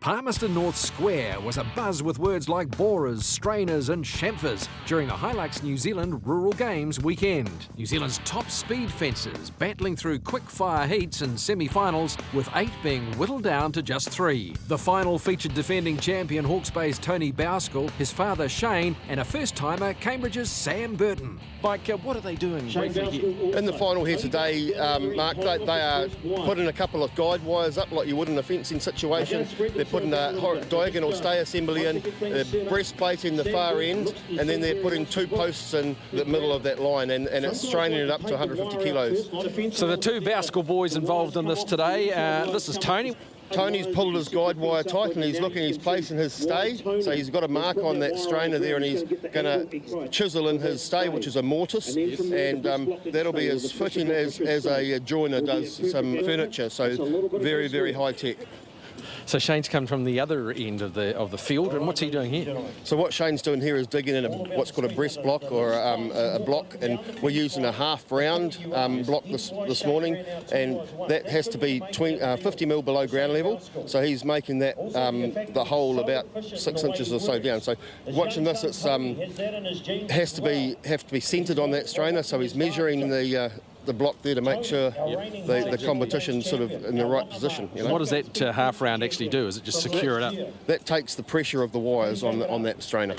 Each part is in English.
Palmerston North Square was abuzz with words like borers, strainers and chamfers during the Hilux New Zealand Rural Games weekend. New Zealand's top speed fencers battling through quick-fire heats and semi-finals, with 8 being whittled down to just 3. The final featured defending champion Hawke's Bay's Tony Bowskill, his father Shane, and a first-timer Cambridge's Sam Burton. Mike, what are they doing briefly here? In the final here today, Mark, they are putting a couple of guide wires up like you would in a fencing situation. They're putting a diagonal stay assembly in, they're breastplate in the far end, and then they're putting 2 posts in the middle of that line, and it's straining it up to 150 kilos. So the 2 Bowskill boys involved in this today. This is Tony. Tony's pulled his guide wire tight and he's looking, he's placing his stay. So he's got a mark on that strainer there and he's going to chisel in his stay, which is a mortise. And that'll be as fitting as a joiner does some furniture. So very, very high tech. So Shane's come from the other end of the field, and what's he doing here? So what Shane's doing here is digging in what's called a breast block or a block, and we're using a half round block this morning, and that has to be 50 mil below ground level. So he's making that the hole about 6 inches or so down. So watching this, it's have to be centred on that strainer. So he's measuring the block there to make sure the competition's sort of in the right position. You know? What does that half round actually do? Is it just secure it up? That takes the pressure of the wires on that strainer.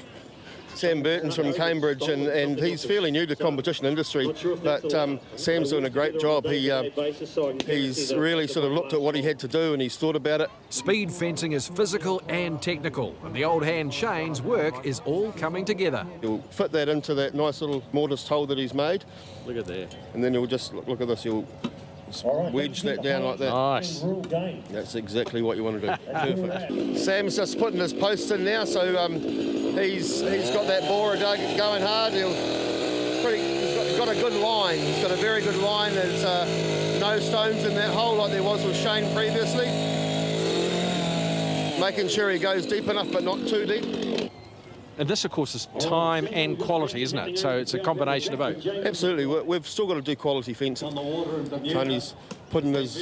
Sam Burton's from Cambridge, and he's fairly new to the competition industry, but Sam's doing a great job. He's really sort of looked at what he had to do and he's thought about it. Speed fencing is physical and technical, and the old hand Shane's work is all coming together. He'll fit that into that nice little mortise hole that he's made. Look at that. And then he'll just, look at this, he'll wedge that down like that. Nice. That's exactly what you want to do. Perfect. Sam's just putting his post in now, so he's got that borer going hard. He's got a good line. He's got a very good line. There's no stones in that hole like there was with Shane previously. Making sure he goes deep enough but not too deep. And this, of course, is time and quality, isn't it? So it's a combination of both. Absolutely. We've still got to do quality fencing. Tony's putting his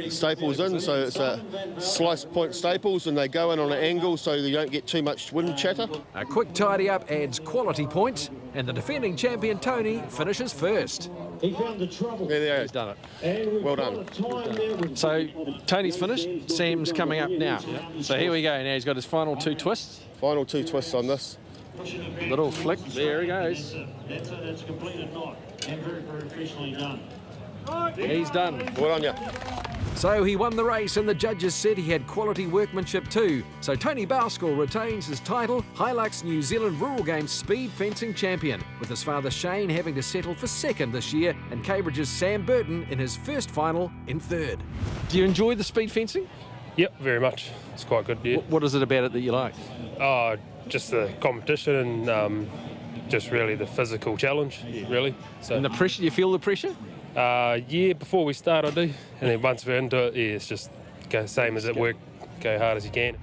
staples in, so it's a slice point staples, and they go in on an angle so you don't get too much wind chatter. A quick tidy up adds quality points, and the defending champion Tony finishes first. He found the trouble. There he He's done it. And well done. So Tony's finished, Sam's coming up now. So here we go, now he's got his final 2 twists. Final 2 twists on this. Little flick, there he goes. That's a completed knot and very professionally done. He's done. Well on you. So he won the race, and the judges said he had quality workmanship too. So Tony Bowskill retains his title, Hilux New Zealand Rural Games Speed Fencing Champion, with his father Shane having to settle for 2nd this year, and Cambridge's Sam Burton in his first final in 3rd. Do you enjoy the speed fencing? Yep, very much. It's quite good, yeah. What is it about it that you like? Oh, just the competition and just really the physical challenge, really. So, And the pressure, do you feel the pressure? yeah, before we start I do. And then once we're into it, yeah, it's just go same as at work, go hard as you can.